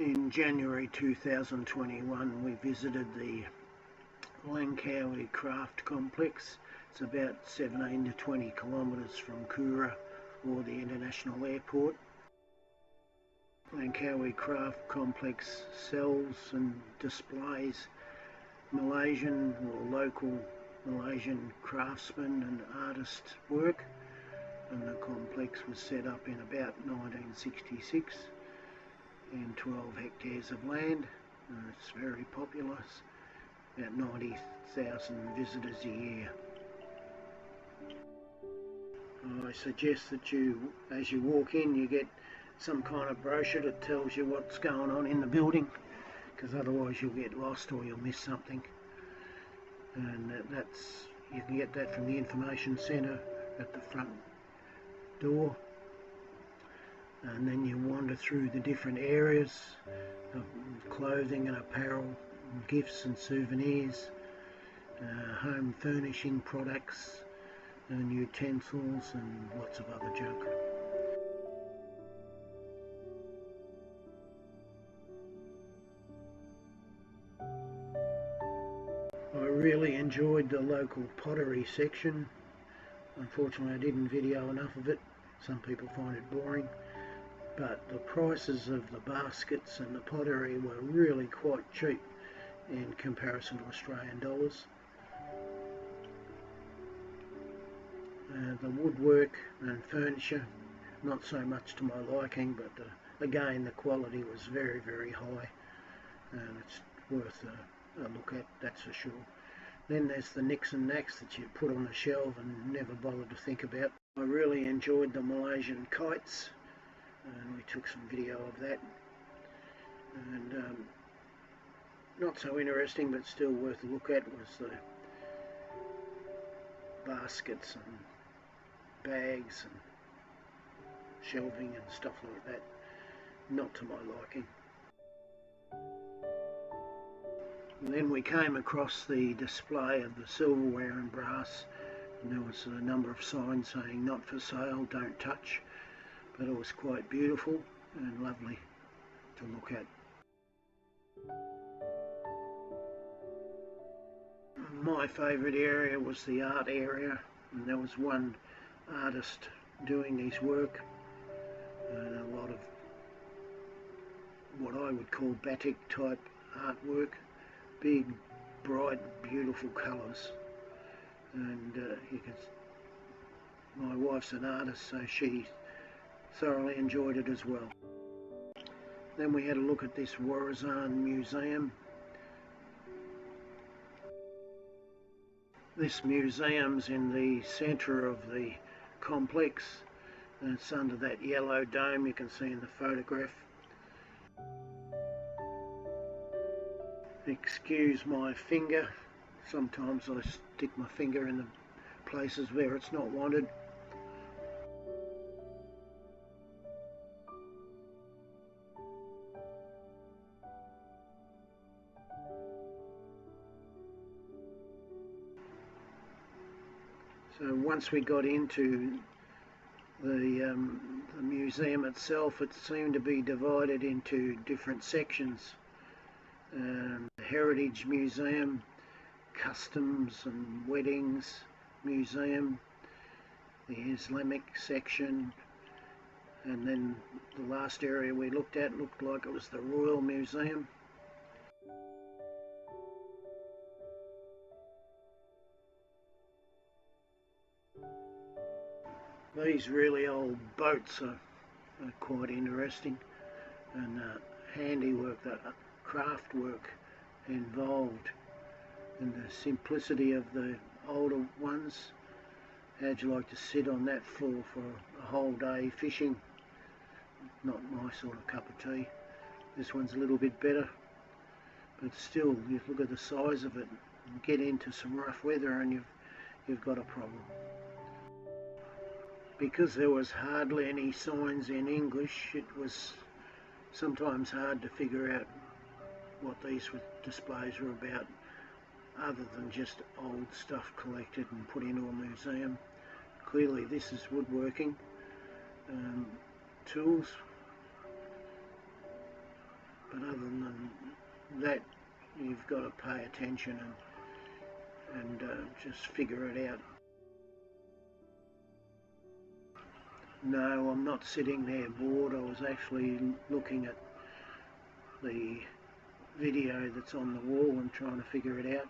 In January 2021 we visited the Langkawi craft complex. It's about 17 to 20 kilometres from Kura, or the international airport. Langkawi craft complex sells and displays Malaysian or local Malaysian craftsmen and artists' work, and the complex was set up in about 1966 in 12 hectares of land. It's very popular, about 90,000 visitors a year. I suggest that you, as you walk in, you get some kind of brochure that tells you what's going on in the building, because otherwise you'll get lost or you'll miss something. And you can get that from the information centre at the front door. And then you wander through the different areas of clothing and apparel, and gifts and souvenirs, home furnishing products and utensils and lots of other junk. I really enjoyed the local pottery section. Unfortunately I didn't video enough of it. Some people find it boring. But the prices of the baskets and the pottery were really quite cheap in comparison to Australian dollars. The woodwork and furniture, not so much to my liking, but again the quality was very, very high, and it's worth a look at, that's for sure. Then there's the nicks and knacks that you put on the shelf and never bothered to think about. I really enjoyed the Malaysian kites, and we took some video of that, and not so interesting but still worth a look at was the baskets and bags and shelving and stuff like that. Not to my liking. And then we came across the display of the silverware and brass, and there was a number of signs saying not for sale, don't touch. But it was quite beautiful and lovely to look at. My favourite area was the art area, and there was one artist doing his work, and a lot of what I would call batik type artwork, big, bright, beautiful colours, and my wife's an artist, so she thoroughly enjoyed it as well. Then we had a look at this Warizan Museum. This museum's in the centre of the complex, and it's under that yellow dome you can see in the photograph. Excuse my finger, sometimes I stick my finger in the places where it's not wanted. So once we got into the museum itself, it seemed to be divided into different sections. The Heritage Museum, Customs and Weddings Museum, the Islamic section, and then the last area we looked at looked like it was the Royal Museum. These really old boats are quite interesting, and handiwork, the craft work involved, and the simplicity of the older ones. How'd you like to sit on that floor for a whole day fishing? Not my sort of cup of tea. This one's a little bit better, but still, you look at the size of it and get into some rough weather and you've got a problem. Because there was hardly any signs in English, it was sometimes hard to figure out what these displays were about, other than just old stuff collected and put into a museum. Clearly this is woodworking, tools, But other than that, you've got to pay attention and just figure it out. No, I'm not sitting there bored. I was actually looking at the video that's on the wall and trying to figure it out.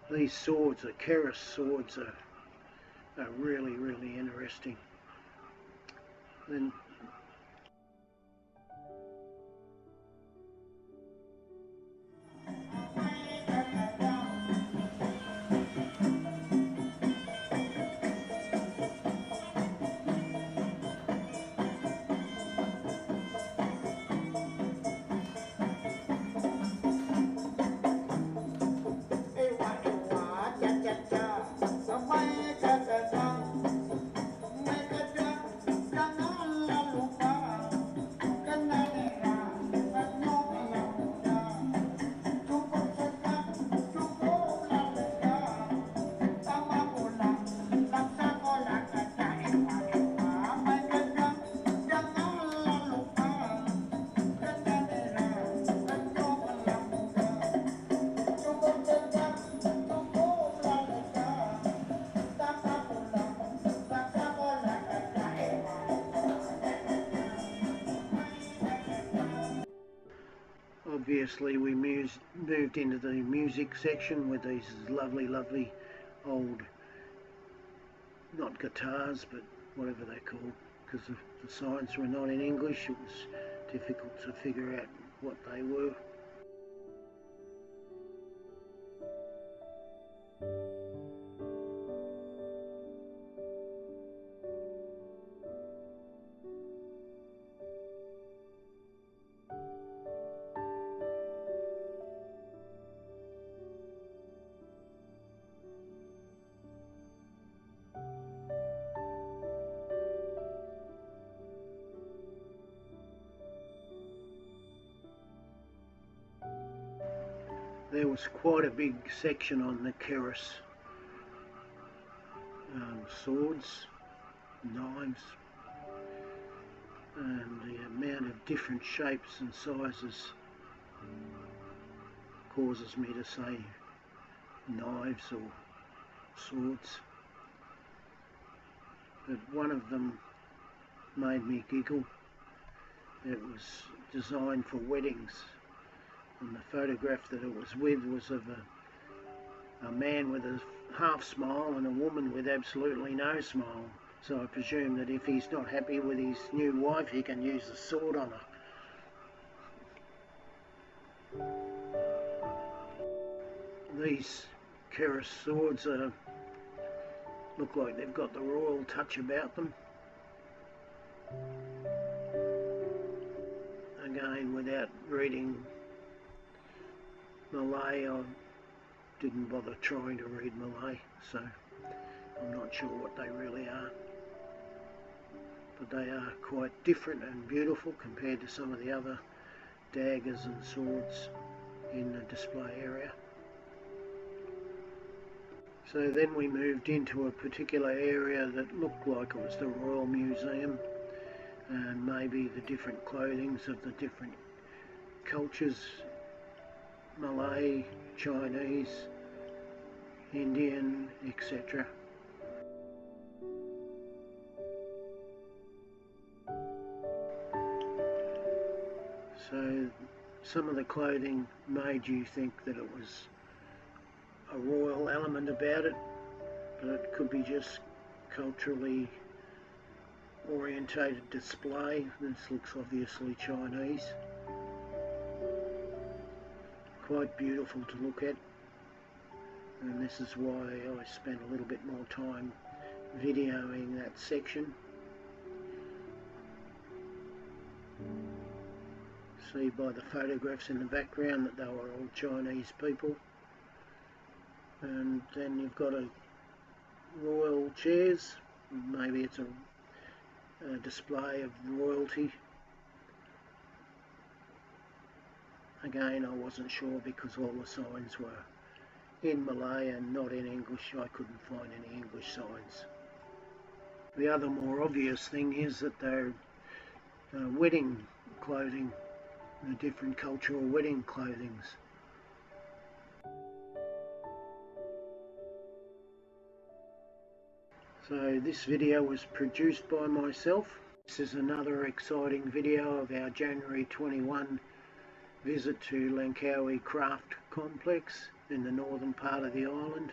These swords, the Keris swords, are really, really interesting. Then obviously we moved into the music section with these lovely, lovely old, not guitars, but whatever they're called, because the signs were not in English. It was difficult to figure out what they were. There was quite a big section on the Keris swords, knives, and the amount of different shapes and sizes causes me to say knives or swords. But one of them made me giggle. It was designed for weddings, and the photograph that it was with was of a man with a half smile and a woman with absolutely no smile. So I presume that if he's not happy with his new wife, he can use the sword on her. These Keris swords look like they've got the royal touch about them. Again, without reading Malay, I didn't bother trying to read Malay, so I'm not sure what they really are. But they are quite different and beautiful compared to some of the other daggers and swords in the display area. So then we moved into a particular area that looked like it was the Royal Museum, and maybe the different clothings of the different cultures, Malay, Chinese, Indian, etc. So some of the clothing made you think that it was a royal element about it, but it could be just culturally orientated display. This looks obviously Chinese. Quite beautiful to look at, and this is why I spent a little bit more time videoing that section. See by the photographs in the background that they were all Chinese people. And then you've got a royal chairs, maybe it's a display of royalty. Again, I wasn't sure because all the signs were in Malay and not in English. I couldn't find any English signs. The other more obvious thing is that they're wedding clothing, the different cultural wedding clothings. So this video was produced by myself. This is another exciting video of our January 21 visit to Langkawi Craft Complex in the northern part of the island.